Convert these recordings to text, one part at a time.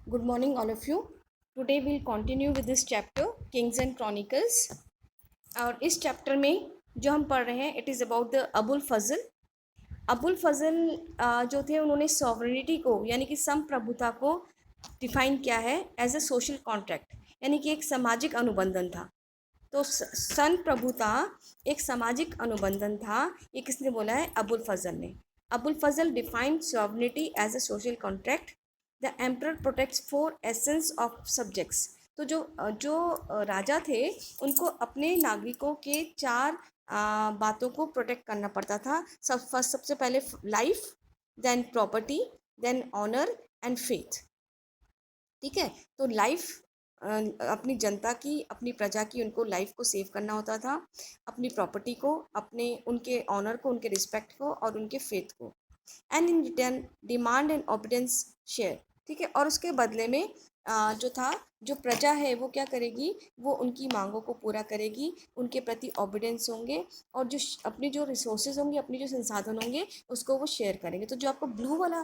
Good morning, all of you. Today we'll continue with this chapter, Kings and Chronicles. और इस chapter में जो हम पढ़ रहे हैं it is about the Abul Fazal. Abul Fazal जो थे उन्होंने सॉवरेनिटी को यानी कि संप्रभुता को डिफाइन किया है एज ए सोशल कॉन्ट्रैक्ट, यानी कि एक सामाजिक अनुबंधन था। तो संप्रभुता एक सामाजिक अनुबंधन था, ये किसने बोला है? अबुल फजल ने। Abul Fazal defined sovereignty as a social contract. The emperor protects four essence of subjects. तो जो राजा थे उनको अपने नागरिकों के चार बातों को प्रोटेक्ट करना पड़ता था। सबसे पहले life, then property, then honour and faith. ठीक है, तो लाइफ अपनी जनता की, अपनी प्रजा की, उनको लाइफ को सेव करना होता था, अपनी प्रॉपर्टी को, अपने उनके ऑनर को, उनके रिस्पेक्ट को और उनके फेथ को। And in return demand and obedience share. ठीक है, और उसके बदले में जो प्रजा है वो क्या करेगी? वो उनकी मांगों को पूरा करेगी, उनके प्रति ऑबिडेंस होंगे और अपनी जो रिसोर्सेज होंगे, अपनी जो संसाधन होंगे उसको वो शेयर करेंगे। तो जो आपको ब्लू वाला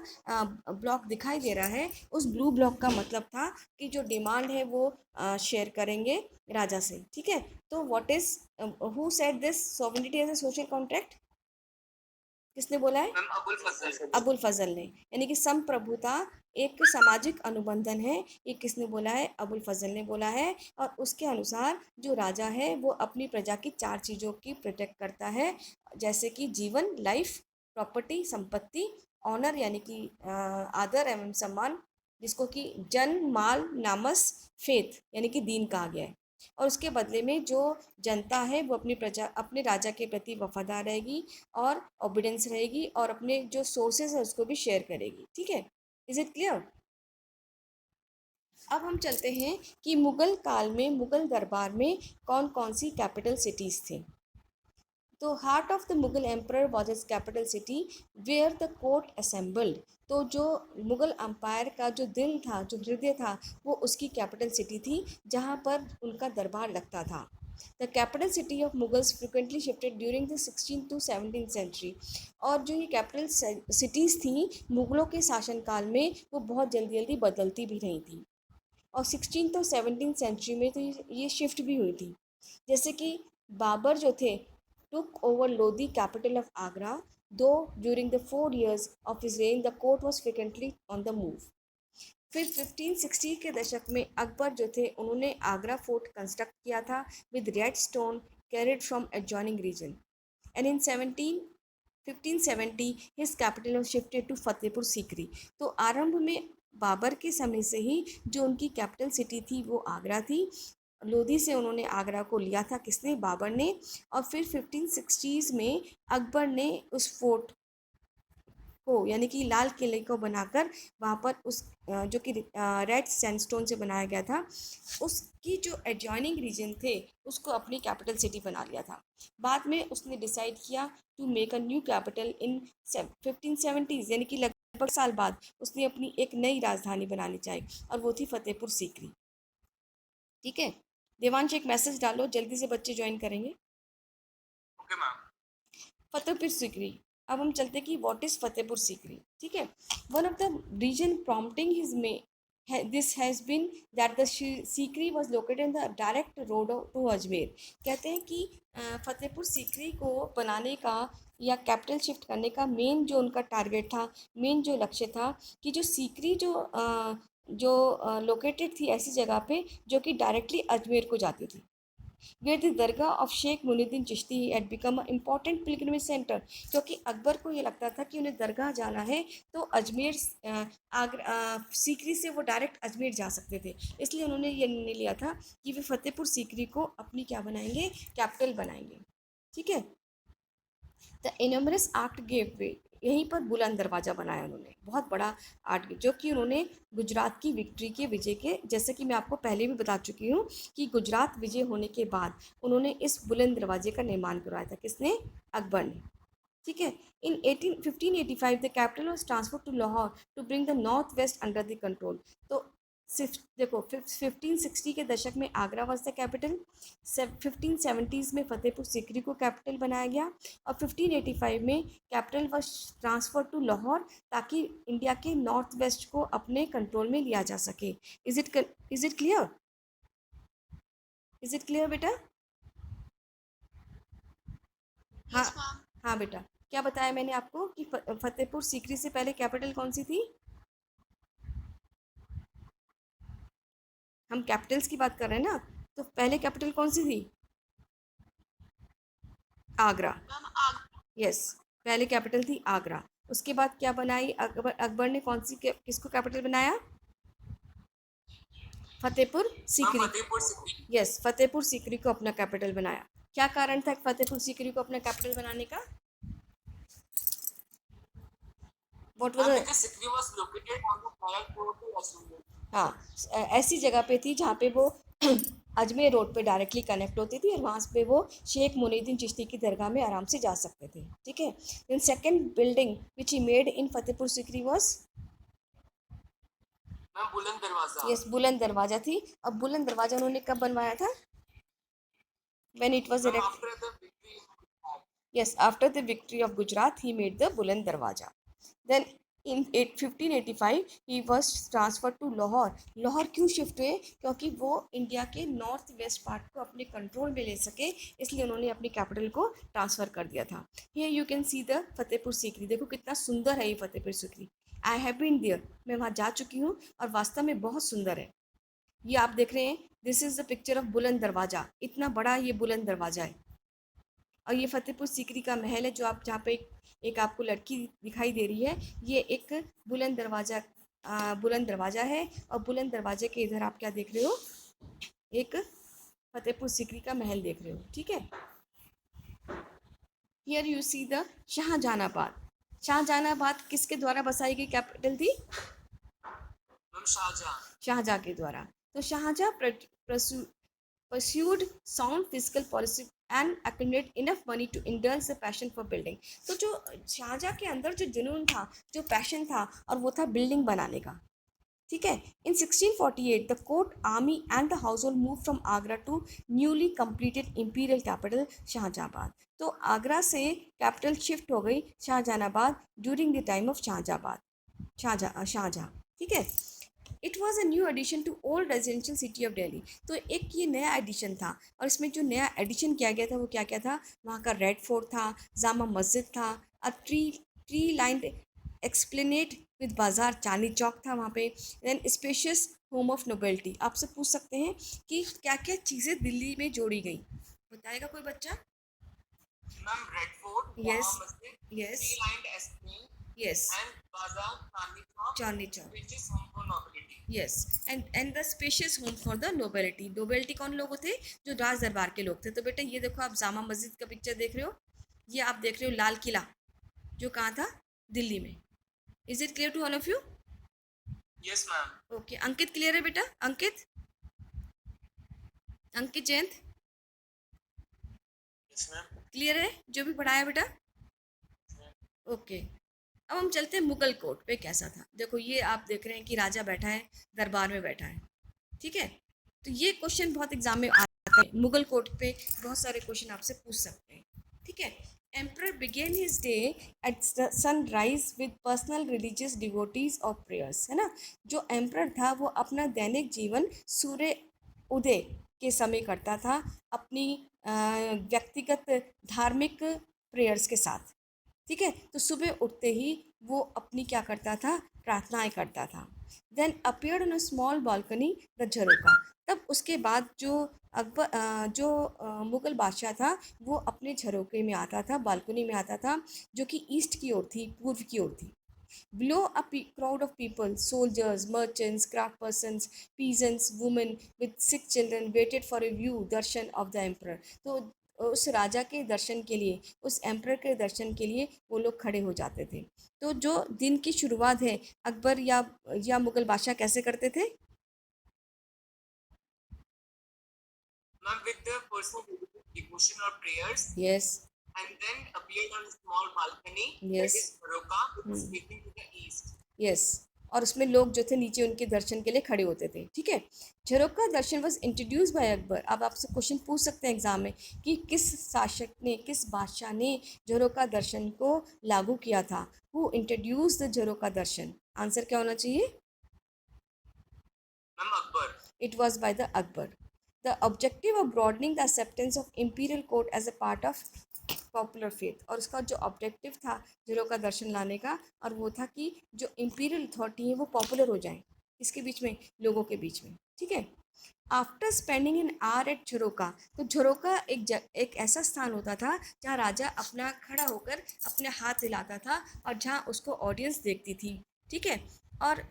ब्लॉक दिखाई दे रहा है, उस ब्लू ब्लॉक का मतलब था कि जो डिमांड है वो शेयर करेंगे राजा से। ठीक है, तो what is who said this sovereignty as a social contract? किसने बोला है? अबुल फजल ने। यानी कि संप्रभुता एक सामाजिक अनुबंधन है, ये किसने बोला है? अबुल फजल ने बोला है। और उसके अनुसार जो राजा है वो अपनी प्रजा की चार चीज़ों की प्रोटेक्ट करता है, जैसे कि जीवन, लाइफ, प्रॉपर्टी, संपत्ति, ऑनर यानी कि आदर एवं सम्मान, जिसको कि जन, माल, नामस, फेथ यानी कि दीन कहा गया है। और उसके बदले में जो जनता है वो अपने राजा के प्रति वफादार रहेगी और ओबिडेंस रहेगी और अपने जो सोर्सेज है उसको भी शेयर करेगी। ठीक है, इज इट क्लियर? अब हम चलते हैं कि मुगल काल में, मुगल दरबार में कौन कौन सी कैपिटल सिटीज़ थी। तो heart of the Mughal empire was is capital city where the court assembled. तो जो मुगल अम्पायर का जो दिल था, जो हृदय था, वो उसकी कैपिटल सिटी थी जहाँ पर उनका दरबार लगता था। The capital city of Mughals frequently shifted during the 16th to 17th century. और जो ये कैपिटल सिटीज़ थी मुगलों के शासनकाल में, वो बहुत जल्दी जल्दी बदलती भी नहीं थी। और 16th और 17th सेंचुरी में तो ये शिफ्ट भी हुई थी। जैसे कि बाबर जो थे took over Lodi, capital of Agra, though during the 4 years of his reign the court was frequently on the move. फिर 1560 के दशक में अकबर जो थे उन्होंने आगरा फोर्ट कंस्ट्रक्ट किया था with red stone carried from adjoining region. And in 1570 his capital was shifted to Fatehpur Sikri. तो आरंभ में बाबर के समय से ही जो उनकी कैपिटल सिटी थी वो आगरा थी। लोधी से उन्होंने आगरा को लिया था, किसने? बाबर ने। और फिर 1560s में अकबर ने उस फोर्ट को यानी कि लाल किले को बनाकर वहाँ पर उस जो कि रेड सैंडस्टोन से बनाया गया था, उसकी जो एडजॉइनिंग रीजन थे उसको अपनी कैपिटल सिटी बना लिया था। बाद में उसने डिसाइड किया to make a new capital in 1570s, यानी कि लगभग साल बाद उसने अपनी एक नई राजधानी बनानी चाहिए और वो थी फतेहपुर सीकरी। ठीक है, देवांश एक मैसेज डालो, जल्दी से बच्चे ज्वाइन करेंगे। Okay ma'am. फतेहपुर सीकरी। अब हम चलते कि व्हाट इज फतेहपुर सीकरी। ठीक है, one of the reason prompting his में this has been that the Sikri was located in the direct road to Ajmer. कहते हैं कि फतेहपुर सीकरी को बनाने का या कैपिटल शिफ्ट करने का मेन जो उनका टारगेट था, मेन जो लक्ष्य था कि जो सीकरी जो लोकेटेड थी ऐसी जगह पे जो कि डायरेक्टली अजमेर को जाती थी, where the dargah of Sheikh Muinuddin Chishti had become an important pilgrimage center। क्योंकि अकबर को ये लगता था कि उन्हें दरगाह जाना है तो अजमेर आगरा सीकरी से वो डायरेक्ट अजमेर जा सकते थे, इसलिए उन्होंने ये निर्णय लिया था कि वे फतेहपुर सीकरी को अपनी क्या बनाएंगे? कैपिटल बनाएंगे। ठीक है, द इनमरस आर्ट गेव वे, यहीं पर बुलंद दरवाज़ा बनाया उन्होंने, बहुत बड़ा आर्ट गेट, जो कि उन्होंने गुजरात की विक्ट्री के विजय के, जैसे कि मैं आपको पहले भी बता चुकी हूँ कि गुजरात विजय होने के बाद उन्होंने इस बुलंद दरवाजे का निर्माण करवाया था, किसने? अकबर ने। ठीक है, in 1585 the capital was transfer to Lahore to bring the north west under the control. तो देखो 1560 के दशक में Agra was the capital, 1570s में फतेहपुर सीकरी को कैपिटल बनाया गया और 1585 में capital was transfer to Lahore ताकि इंडिया के नॉर्थ वेस्ट को अपने कंट्रोल में लिया जा सके। Is it clear? Is it clear बेटा? हाँ हाँ बेटा, क्या बताया मैंने आपको कि फतेहपुर सीकरी से पहले कैपिटल कौन सी थी? हम कैपिटल्स की बात कर रहे हैं ना, तो पहले कैपिटल कौन सी थी? आगरा। यस, पहले कैपिटल थी आगरा। उसके बाद क्या बनाई अकबर ने? कौन सी किसको कैपिटल बनाया? फतेहपुर सीकरी। फतेहपुर सीकरी। यस, फतेहपुर सीकरी को अपना कैपिटल बनाया। क्या कारण था फतेहपुर सीकरी को अपना कैपिटल बनाने का? What was Sikri was located on the direct road to Ajmer. हाँ, ऐसी जगह पे थी जहाँ पे वो अजमेर रोड पे डायरेक्टली कनेक्ट होती थी और वहाँ पे वो शेख मुनीद्दीन चिश्ती की दरगाह में आराम से जा सकते थे। ठीक है। Then second building which he made in Fatehpur Sikri was Buland Darwaza. Yes, बुलंद दरवाजा थी। अब बुलंद दरवाजा उन्होंने कब बनवाया था? When it was erected. Yes, after the victory of Gujarat, he made the Buland Darwaja. Then in 1585 he was transferred to Lahore. Lahore क्यों शिफ्ट हुए? क्योंकि वो इंडिया के नॉर्थ वेस्ट पार्ट को अपने कंट्रोल में ले सके, इसलिए उन्होंने अपनी कैपिटल को ट्रांसफ़र कर दिया था। Here you can see the Fatehpur Sikri. देखो कितना सुंदर है ये Fatehpur Sikri. I have been there, मैं वहाँ जा चुकी हूँ और वास्तव में बहुत सुंदर है। ये आप देख रहे हैं, this is the picture of बुलंद दरवाज़ा। इतना बड़ा ये बुलंद दरवाज़ा है और ये फतेहपुर सीकरी का महल है जो आप जहाँ पे एक आपको लड़की दिखाई दे रही है, ये एक बुलंद दरवाज़ा है और बुलंद दरवाजे के इधर आप क्या देख रहे हो? एक फतेहपुर सीकरी का महल देख रहे हो। ठीक है। Here you see the Shahjahanabad. Shahjahanabad किसके द्वारा बसाई गई कैपिटल थी? शाहजहाँ के द्वारा। तो Shahjahan pursued sound fiscal policy and accumulate enough money to indulge the passion for building। तो जो शाहजहाँ के अंदर जो जुनून था, जो पैशन था, और वो था बिल्डिंग बनाने का। ठीक है। In 1648 the court army and the household move from Agra to newly completed imperial capital Shahjahabad. तो आगरा से कैपिटल शिफ्ट हो गई Shahjahanabad during the time of Shahjahan. ठीक है। It was a new addition to old residential city of Delhi. तो एक ये नया एडिशन था और इसमें जो नया एडिशन किया गया था वो क्या क्या था? वहाँ का रेड फोर्ट था, जामा मस्जिद था, a tree lined esplanade with bazaar, Chandni Chowk था वहाँ पे। Then spacious home of nobility. आपसे पूछ सकते हैं कि क्या क्या चीज़ें दिल्ली में जोड़ी गई, बताएगा कोई बच्चा? Ma'am red fort, yes masjid, yes tree lined esplanade yes, and bazaar, Chandni Chowk. which is home for nobility। Yes, and the spacious home for the nobility. Nobility कौन लोग थे? जो राज दरबार के लोग थे। तो बेटा ये देखो, आप जामा मस्जिद का पिक्चर देख रहे हो, ये आप देख रहे हो लाल किला, जो कहाँ था? दिल्ली में। Is it clear to all of you? Yes ma'am. Okay, Ankit clear है बेटा? Ankit Jayant yes ma'am. Clear है जो भी पढ़ाया बेटा? ओके। अब हम चलते हैं मुगल कोर्ट पे कैसा था। देखो ये आप देख रहे हैं कि राजा बैठा है, दरबार में बैठा है। ठीक है। तो ये क्वेश्चन बहुत एग्जाम में आता है, मुगल कोर्ट पे बहुत सारे क्वेश्चन आपसे पूछ सकते हैं। ठीक है। Emperor begin his day at sunrise with personal religious devotees of prayers, है ना। जो एम्परर था वो अपना दैनिक जीवन सूर्य उदय के समय करता था अपनी व्यक्तिगत धार्मिक प्रेयर्स के साथ। ठीक है। तो सुबह उठते ही वो अपनी क्या करता था? प्रार्थनाएं करता था। Then appeared on a small balcony the jharokha. तब उसके बाद जो मुगल बादशाह था वो अपने झरोके में आता था, बालकनी में आता था, जो कि ईस्ट की ओर थी, पूर्व की ओर थी। Below a crowd of people, soldiers, merchants, craft persons, peasants, women with sick children waited for a view darshan of the emperor। तो उस राजा के दर्शन के लिए, उस एम्परर के दर्शन के लिए वो लोग खड़े हो जाते थे। तो जो दिन की शुरुआत है अकबर या मुगल बादशाह कैसे करते थे? Ma'am, with the personal devotion or prayers, yes and then appeared on a small balcony, Yes. that is Baroka, which is facing to the east. Yes, और उसमें लोग जो थे नीचे उनके दर्शन के लिए खड़े होते थे, ठीक है। झरोका दर्शन वॉज इंट्रोड्यूस बाय अकबर। अब आपसे क्वेश्चन पूछ सकते हैं एग्जाम में कि किस शासक ने, किस बादशाह ने झरोका दर्शन को लागू किया था। Who introduced the jharokha darshan? Answer क्या होना चाहिए? Ma'am Akbar. It was by the Akbar. The objective of broadening the acceptance of imperial court as a part of popular faith, और उसका जो ऑब्जेक्टिव था झरोका दर्शन लाने का, और वो था कि जो इम्पीरियल अथॉरिटी है वो पॉपुलर हो जाए, इसके बीच में, लोगों के बीच में, ठीक है। After spending an hour at jharokha, तो झरोका एक ऐसा स्थान होता था जहाँ राजा अपना खड़ा होकर अपने हाथ हिलाता था और जहाँ उसको ऑडियंस देखती थी, ठीक है। और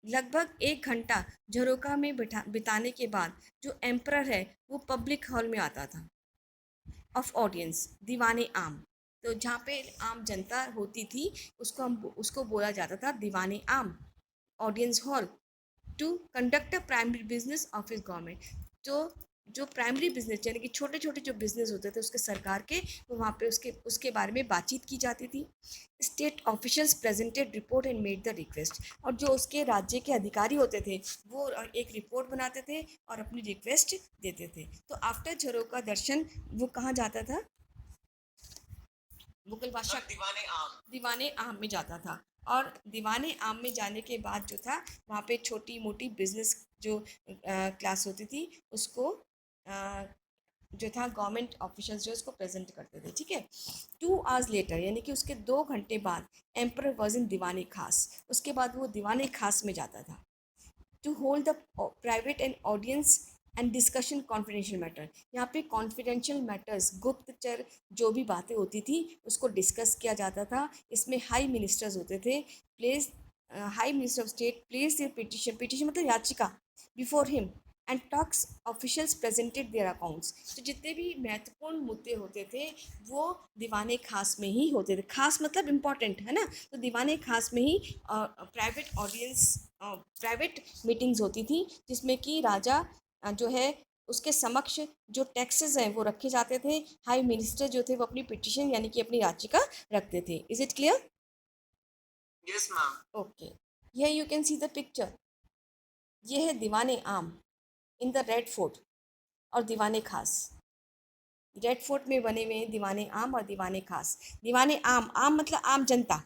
लगभग 1 घंटा झरोका में बिताने के बाद जो एम्परर है वो पब्लिक हॉल में आता था ऑफ ऑडियंस, दीवाने आम। तो जहाँ पे आम जनता होती थी उसको बोला जाता था Diwane Aam, audience hall, to conduct a primary business of his government. तो जो प्राइमरी बिजनेस यानी कि छोटे छोटे जो बिजनेस होते थे उसके सरकार के, वो वहाँ पे उसके बारे में बातचीत की जाती थी। State officials presented report and made the request, और जो उसके राज्य के अधिकारी होते थे वो एक रिपोर्ट बनाते थे और अपनी रिक्वेस्ट देते थे। तो आफ्टर झरोका दर्शन वो कहाँ जाता था? मुगल बादशाह दीवाने आम में जाता था। और दीवाने आम में जाने के बाद जो था वहाँ पे छोटी मोटी बिजनेस जो क्लास होती थी उसको जो था गवर्नमेंट ऑफिशियल्स जो उसको प्रेजेंट करते थे, ठीक है। 2 आवर्स लेटर यानी कि उसके 2 घंटे बाद एम्पर वॉज इन दीवाने खास, उसके बाद वो दीवाने खास में जाता था। To hold the private and audience and discussion confidential matter, यहाँ पे कॉन्फिडेंशियल मैटर्स, गुप्तचर जो भी बातें होती थी उसको डिस्कस किया जाता था। इसमें हाई मिनिस्टर्स होते थे, place high minister of state place their petition, petition मतलब याचिका, before him, and talks officials presented their accounts. तो जितने भी महत्वपूर्ण मुद्दे होते थे वो दीवाने खास में ही होते थे, खास मतलब इम्पॉर्टेंट है ना, तो दीवाने खास में ही प्राइवेट ऑडियंस, प्राइवेट मीटिंग्स होती थी जिसमें कि राजा जो है उसके समक्ष जो टैक्सेस हैं वो रखे जाते थे। हाई मिनिस्टर जो थे वो अपनी पिटिशन यानी कि अपनी याचिका रखते थे। Is it clear? Yes ma'am. Okay, here you can see the picture. ये है दीवाने आम इन द रेड फोर्ट और दीवाने खास। रेड फोर्ट में बने हुए हैं दीवाने आम और दीवाने खास। दीवाने आम, आम मतलब आम जनता,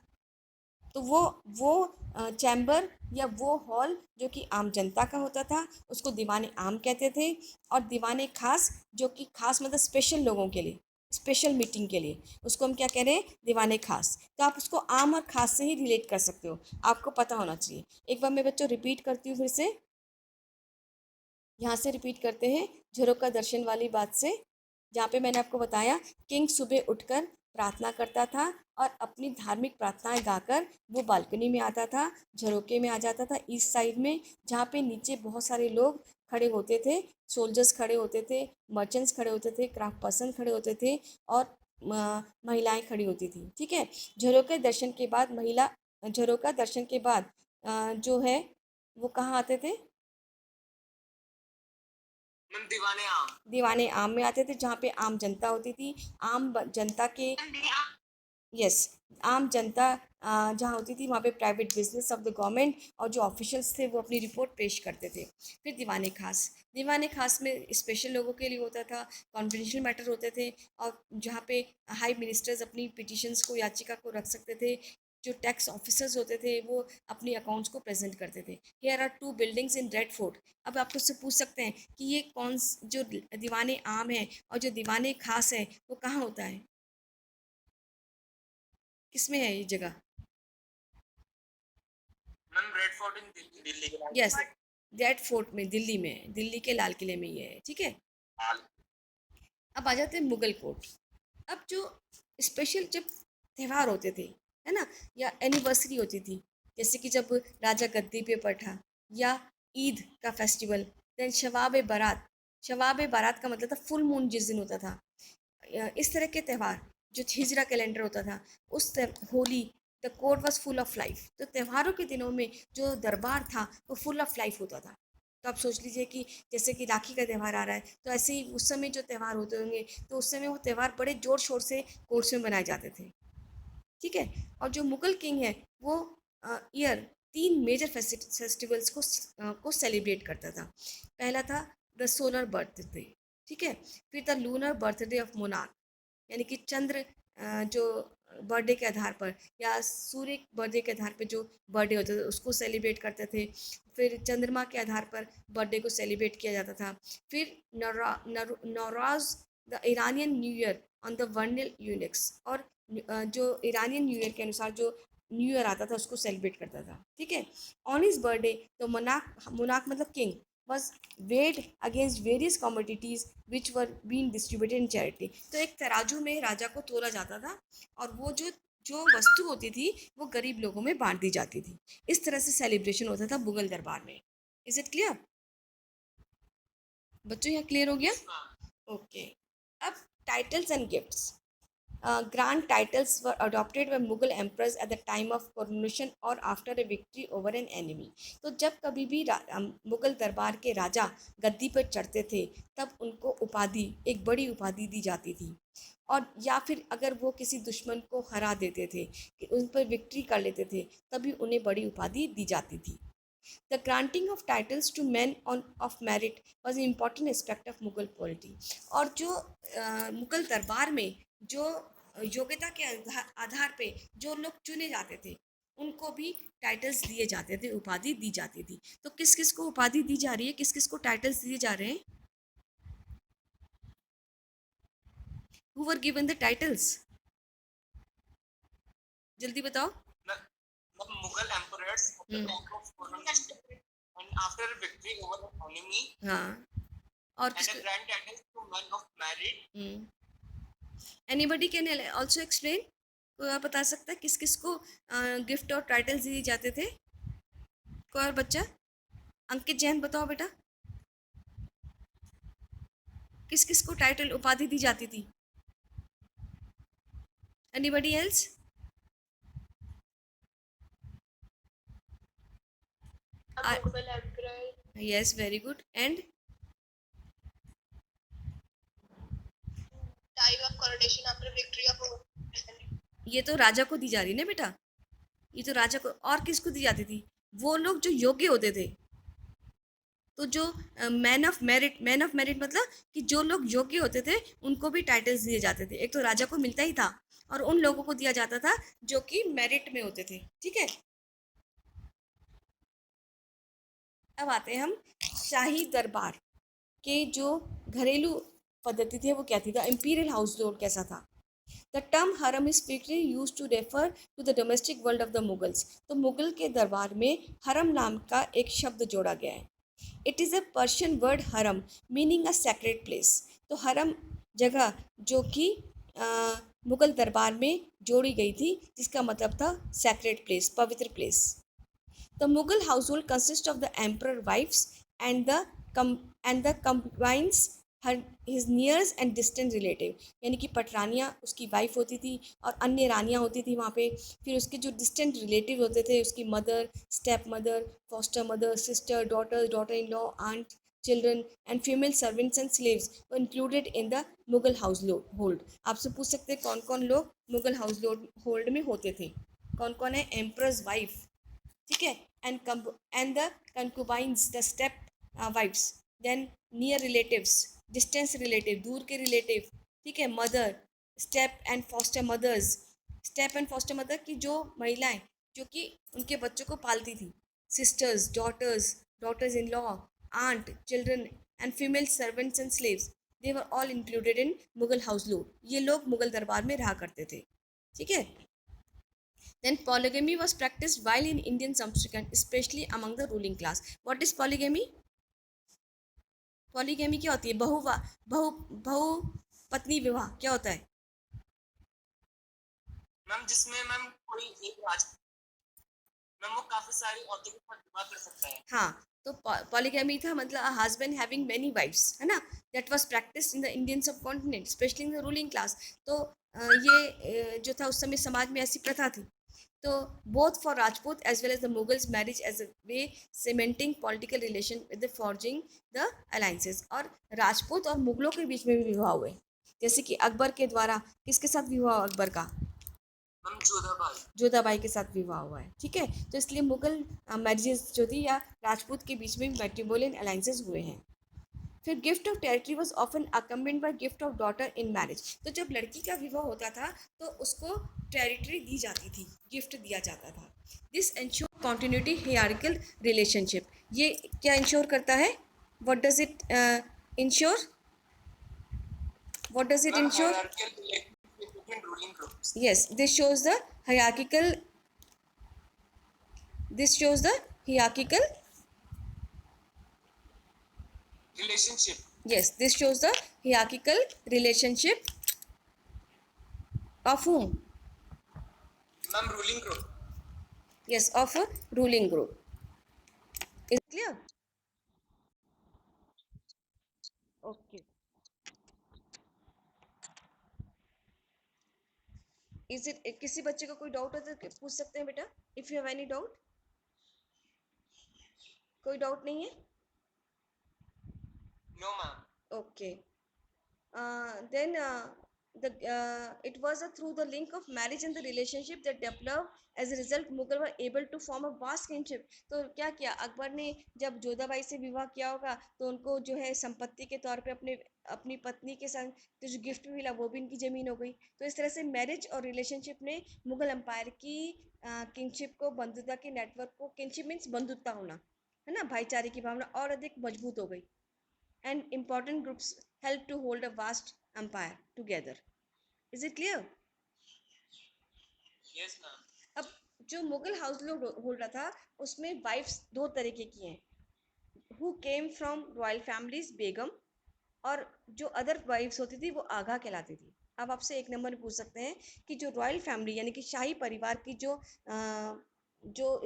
तो वो चैम्बर या वो हॉल जो कि आम जनता का होता था उसको दीवाने आम कहते थे। और दीवाने खास जो कि खास मतलब स्पेशल लोगों के लिए, स्पेशल मीटिंग के लिए, उसको हम क्या कह रहे हैं? दीवाने खास। तो आप उसको आम और खास से ही रिलेट कर सकते हो, आपको पता होना चाहिए। एक बार मैं बच्चों रिपीट करती हूँ फिर से, यहाँ से रिपीट करते हैं झरोका दर्शन वाली बात से, जहाँ पे मैंने आपको बताया किंग सुबह उठकर प्रार्थना करता था और अपनी धार्मिक प्रार्थनाएं गाकर वो बालकनी में आता था, झरोके में आ जाता था ईस्ट साइड में, जहाँ पे नीचे बहुत सारे लोग खड़े होते थे, सोल्जर्स खड़े होते थे, मर्चेंट्स खड़े होते थे, क्राफ्ट पर्सन खड़े होते थे, और महिलाएं खड़ी होती थी, ठीक है। झरोके दर्शन के बाद झरोका दर्शन के बाद जो है वो कहाँ आते थे? मैम दीवाने आम। दीवाने आम में आते थे जहाँ पे आम जनता होती थी। जनता के, यस, आम जनता जहाँ होती थी वहाँ पे private business of the government और जो ऑफिशियल्स थे वो अपनी रिपोर्ट पेश करते थे। फिर दीवाने खास में स्पेशल लोगों के लिए होता था, कॉन्फिडेंशियल मैटर होते थे, और जहाँ पे हाई मिनिस्टर्स अपनी पिटिशंस को, याचिका को रख सकते थे। जो टैक्स ऑफिसर्स होते थे वो अपनी अकाउंट्स को प्रेजेंट करते थे। Here are 2 buildings in Red Fort. अब आप उससे पूछ सकते हैं कि ये जो दीवाने आम है और जो दीवाने खास है वो कहाँ होता है, किसमें है ये जगह? मैम रेड फोर्ट इन दिल्ली के लाल यस, रेड फोर्ट में, दिल्ली में, दिल्ली के लाल किले में ये है, ठीक है। अब आ जाते हैं मुगल कोर्ट। अब जो स्पेशल जब त्यौहार होते थे, है ना, या एनिवर्सरी होती थी, जैसे कि जब राजा गद्दी पे बैठा, या ईद का फेस्टिवल, देन शवाब बारात का मतलब था फुल मून जिस दिन होता था, इस तरह के त्यौहार, जो हिजरा कैलेंडर होता था, Holi, the court was full of life. तो त्योहारों के दिनों में जो दरबार था वो फुल ऑफ लाइफ होता था। तो आप सोच लीजिए कि जैसे कि राखी का त्यौहार आ रहा है तो ऐसे ही उस समय जो त्यौहार होते होंगे तो उस समय वो त्यौहार बड़े ज़ोर शोर से कोर्ट्स में मनाए जाते थे, ठीक है। और जो मुगल किंग है वो ईयर 3 मेजर फेस्टिवल्स को सेलिब्रेट करता था। पहला था द सोलर बर्थडे, ठीक है, फिर the lunar birthday of monarch, यानी कि चंद्र जो बर्थडे के आधार पर या सूर्य बर्थडे के आधार पर जो बर्थडे होता था उसको सेलिब्रेट करते थे। फिर चंद्रमा के आधार पर बर्थडे को सेलिब्रेट किया जाता था। फिर Nauroz the Iranian new year on the vernal equinox, और जो ईरानियन न्यू ईयर के अनुसार जो न्यू ईयर आता था उसको सेलिब्रेट करता था, ठीक है। ऑन हिज बर्थडे तो मोनार्क मतलब king was weighed against various commodities which were being distributed in charity। तो एक तराजू में राजा को तोला जाता था और वो जो जो वस्तु होती थी वो गरीब लोगों में बांट दी जाती थी। इस तरह से सेलिब्रेशन होता था मुगल दरबार में। इज इट क्लियर बच्चों, यहाँ क्लियर हो गया? ओके। अब titles and gifts. Grand titles were adopted by Mughal emperors at the time of coronation or after a victory over an enemy। तो जब कभी भी मुगल दरबार के राजा गद्दी पर चढ़ते थे तब उनको उपाधि, एक बड़ी उपाधि दी जाती थी, और या फिर अगर वो किसी दुश्मन को हरा देते थे, कि उन पर विक्ट्री कर लेते थे, तभी उन्हें बड़ी उपाधि दी जाती थी। The granting of titles to men of merit was an important aspect of Mughal polity। और जो मुगल दरबार में जो योग्यता के आधार पे जो लोग चुने जाते थे उनको भी टाइटल्स दिए जाते थे, उपाधि दी जाती थी। तो किस किस को उपाधि दी जा रही है, किस किस को टाइटल्स दिए जा रहे हैं? Who were given the titles? जल्दी बताओ। Mughal emperors of the time of coronation and after victory over the enemy, हाँ, और and a grand titles to men of merit। Anybody can also explain? कोई और बता सकता है किस किस को गिफ्ट और टाइटल्स दिए जाते थे? कोई और बच्चा? अंकित जैन बताओ बेटा, किस किस को टाइटल उपाधि दी जाती थी? Anybody else? Yes, very good. And time of coronation after victory of, ये तो राजा को दी जा रही है ना बेटा, ये तो राजा को। और किसको दी जाती थी? वो लोग जो योग्य होते थे। तो जो मैन ऑफ मेरिट मतलब कि जो लोग योग्य होते थे उनको भी टाइटल्स दिए जाते थे। एक तो राजा को मिलता ही था और उन लोगों को दिया जाता था जो कि मेरिट में होते थे, ठीक है। अब आते हैं हम शाही दरबार के जो घरेलू पद्धति थी वो क्या थी, द इम्पीरियल हाउस होल्ड कैसा था। The term harem is frequently use to refer to the domestic world of the Mughals. तो मुगल के दरबार में हरम नाम का एक शब्द जोड़ा गया है। It is a Persian word हरम मीनिंग अ सेक्रेट प्लेस। तो हरम जगह जो कि मुगल दरबार में जोड़ी गई थी जिसका मतलब था सेक्रेट प्लेस, पवित्र place. The Mughal household consists of the emperor wives and the concubines, his nearest and distant relative। यानी कि पटरानियाँ उसकी वाइफ होती थी और अन्य रानियाँ होती थी वहाँ पे। फिर उसके जो डिस्टेंट रिलेटिव होते थे, उसकी mother, step mother, foster mother, sister, daughter in law, aunt, children and female servants and slaves were included in the Mughal household. आपसे पूछ सकते हैं कौन कौन लोग मुगल हाउस होल्ड में होते थे। कौन कौन है? एम्प्रस वाइफ, ठीक है, and the concubines, the step wives, then near relatives, distance relative, दूर के relative, ठीक है, mother, step and foster mothers. Step and foster mother की जो महिलाएं जो कि उनके बच्चों को पालती थी, sisters, daughters in law, aunt, children and female servants and slaves, they were all included in Mughal household. ये लोग मुगल दरबार में रहा करते थे, ठीक है। Then polygamy was practiced while in Indian subcontinent, especially among the ruling class। What is polygamy? Polygamy क्या होती है? बहु पत्नी विवाह क्या होता है? मैम जिसमें मैम कोई एक राज मैम वो काफी सारी औरतों के साथ विवाह कर सकता है। हाँ, तो पॉलीगैमी था मतलब हस्बैंड हैविंग मेनी वाइफ्स, है ना। That was practice in the Indian subcontinent, specially in the ruling class. तो ये जो था उस समय समाज में ऐसी प्रथा थी। तो both for Rajput as well as the Mughals marriage as a way cementing political relation with the forging the alliances. और राजपूत और मुगलों के बीच में भी विवाह हुए, जैसे कि अकबर के द्वारा किसके साथ विवाह? अकबर का मैम जोधाबाई। जोधाबाई के साथ विवाह हुआ है, ठीक है। तो इसलिए मुगल मैरिजेस जो थी या राजपूत के बीच में मैट्रिमोनियल अलायंसेस हुए हैं। फिर gift of territory was often accompanied by gift of daughter in marriage. तो जब लड़की का विवाह होता था तो उसको टेरिटरी दी जाती थी, गिफ्ट दिया जाता था। This ensure continuity hierarchical relationship. ये क्या इंश्योर करता है? What does it ensure? What does it ma'am ensure? Hierarchical relationship between ruling groups. Yes, this shows the hierarchical. This shows the hierarchical. Relationship. Yes, this shows the hierarchical relationship of whom? Ma'am ruling group. Yes, of a ruling group. Is it clear? Okay. Is it? किसी बच्चे को कोई doubt हो तो पूछ सकते हैं बेटा. If you have any doubt. कोई डाउट नहीं है? No ma'am. Okay. Then it was through the link of marriage and the relationship that developed. As a result, Mughal were able to form a vast kinship. तो क्या किया अकबर ने? जब जोधाबाई से विवाह किया होगा तो उनको जो है संपत्ति के तौर पे अपनी पत्नी के संग तो जो गिफ्ट मिला वो भी इनकी जमीन हो गई। तो इस तरह से मैरिज और रिलेशनशिप ने मुगल एम्पायर की किंगशिप को, बंधुता के नेटवर्क को, किंगशिप मीन्स बंधुता होना, है ना, भाईचारे की भावना और अधिक मजबूत हो गई। And important groups help to hold a vast empire together. Is it clear? Yes ma'am. अब जो मुगल हाउस होल्डर था उसमें वाइफ्स दो तरीके की हैं, who came from royal families, बेगम, और जो अदर वाइफ्स होती थी वो आगा कहलाती थी। अब आपसे एक नंबर पूछ सकते हैं कि जो रॉयल फैमिली यानी कि शाही परिवार की जो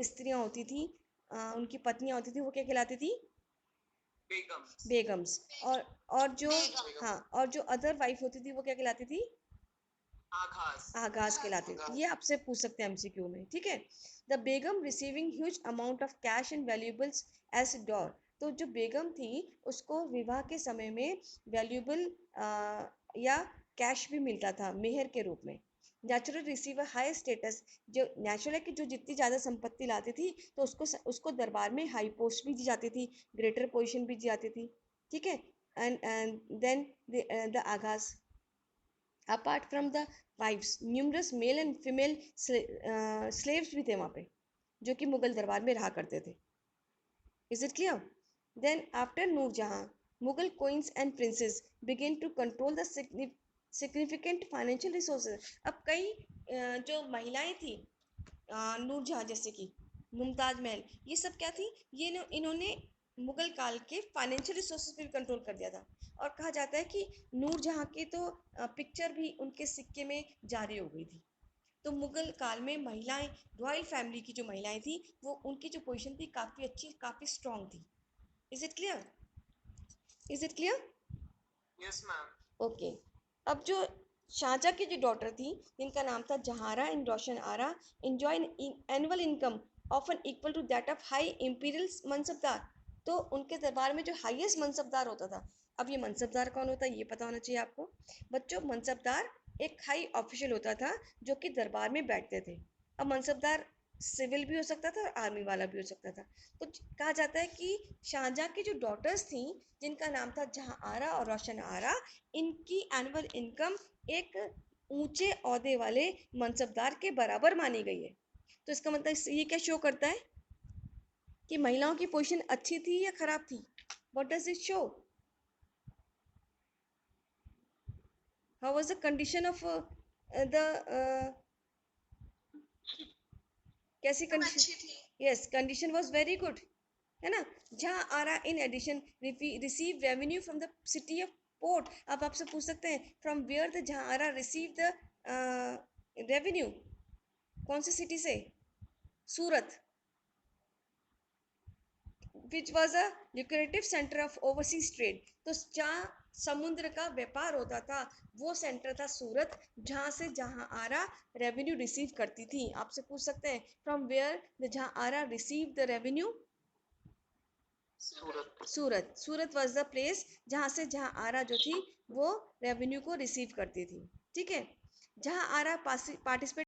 स्त्रियां होती थी, उनकी पत्नियां होती थी, वो क्या कहलाती थी? बेगम्स। बेगम्स। और जो हाँ, और जो अदर वाइफ होती थी वो क्या कहलाती थी? आगाज। आगाज कहलाती थी। ये आपसे पूछ सकते हैं एमसीक्यू में, ठीक है। The begum receiving huge amount of cash and valuables as dower. तो जो बेगम थी उसको विवाह के समय में वैल्यूएबल या कैश भी मिलता था मेहर के रूप में। Natural receive a high status. जो नेचुरल है कि जो जितनी ज़्यादा संपत्ति लाती थी तो उसको दरबार में हाई पोस्ट भी दी जाती थी, ग्रेटर पोजीशन भी दी जाती थी, ठीक है। And then the aghas. Apart from the wives numerous male and female slaves भी थे वहाँ पे जो कि मुगल दरबार में रहा करते थे। Is it clear? Then after Nurjahan Mughal queens and princesses begin to control the significant financial resources. अब कई जो महिलाएं थी नूरजहां जैसे कि मुमताज महल, ये सब क्या थी? ये इन्होंने मुगल काल के फाइनेंशियल रिसोर्सेज पे भी कंट्रोल कर दिया था। और कहा जाता है कि नूरजहां की तो पिक्चर भी उनके सिक्के में जारी हो गई थी। तो मुगल काल में महिलाएं, रॉयल फैमिली की जो महिलाएं थी वो उनकी जो पोजीशन थी काफ़ी अच्छी, काफ़ी स्ट्रांग थी। Is it clear? Is it clear? Yes ma'am. Okay. अब जो शाहजहाँ की जो डॉटर थी जिनका नाम था Jahara and Roshan Ara, enjoy an annual income often equal to that of high imperial mansabdar. तो उनके दरबार में जो हाईएस्ट मनसबदार होता था, अब ये मनसबदार कौन होता है ये पता होना चाहिए आपको बच्चों। मनसबदार एक हाई ऑफिशियल होता था जो कि दरबार में बैठते थे। अब मनसबदार सिविल भी हो सकता था और आर्मी वाला भी हो सकता था। तो कहा जाता है कि शाहजहाँ की जो डॉटर्स थी जिनका नाम था जहाँ आरा और रोशन आरा, इनकी एनुअल इनकम एक ऊंचे ओहदे वाले मनसबदार के बराबर मानी गई है। तो इसका मतलब ये क्या शो करता है कि महिलाओं की पोजीशन अच्छी थी या खराब थी? What does it show? How was the condition of the कैसी condition? Yes, condition was very good, है ना। Jahan Ara in addition receive revenue from the city of port. अब आपसे पूछ सकते हैं from where the Jahan Ara receive the revenue, कौन सी सिटी से? Surat. Which was a lucrative centre of overseas trade. तो जहाँ समुद्र का व्यापार होता था वो सेंटर था सूरत, जहाँ से जहाँ आरा रेवेन्यू रिसीव करती थी। आपसे पूछ सकते हैं from where the Jahan Ara receive the revenue? Surat. Surat was the place जहाँ से जहाँ आरा जो थी वो रेवेन्यू को रिसीव करती थी, ठीक है। जहाँ आरा पार्टिसिपेट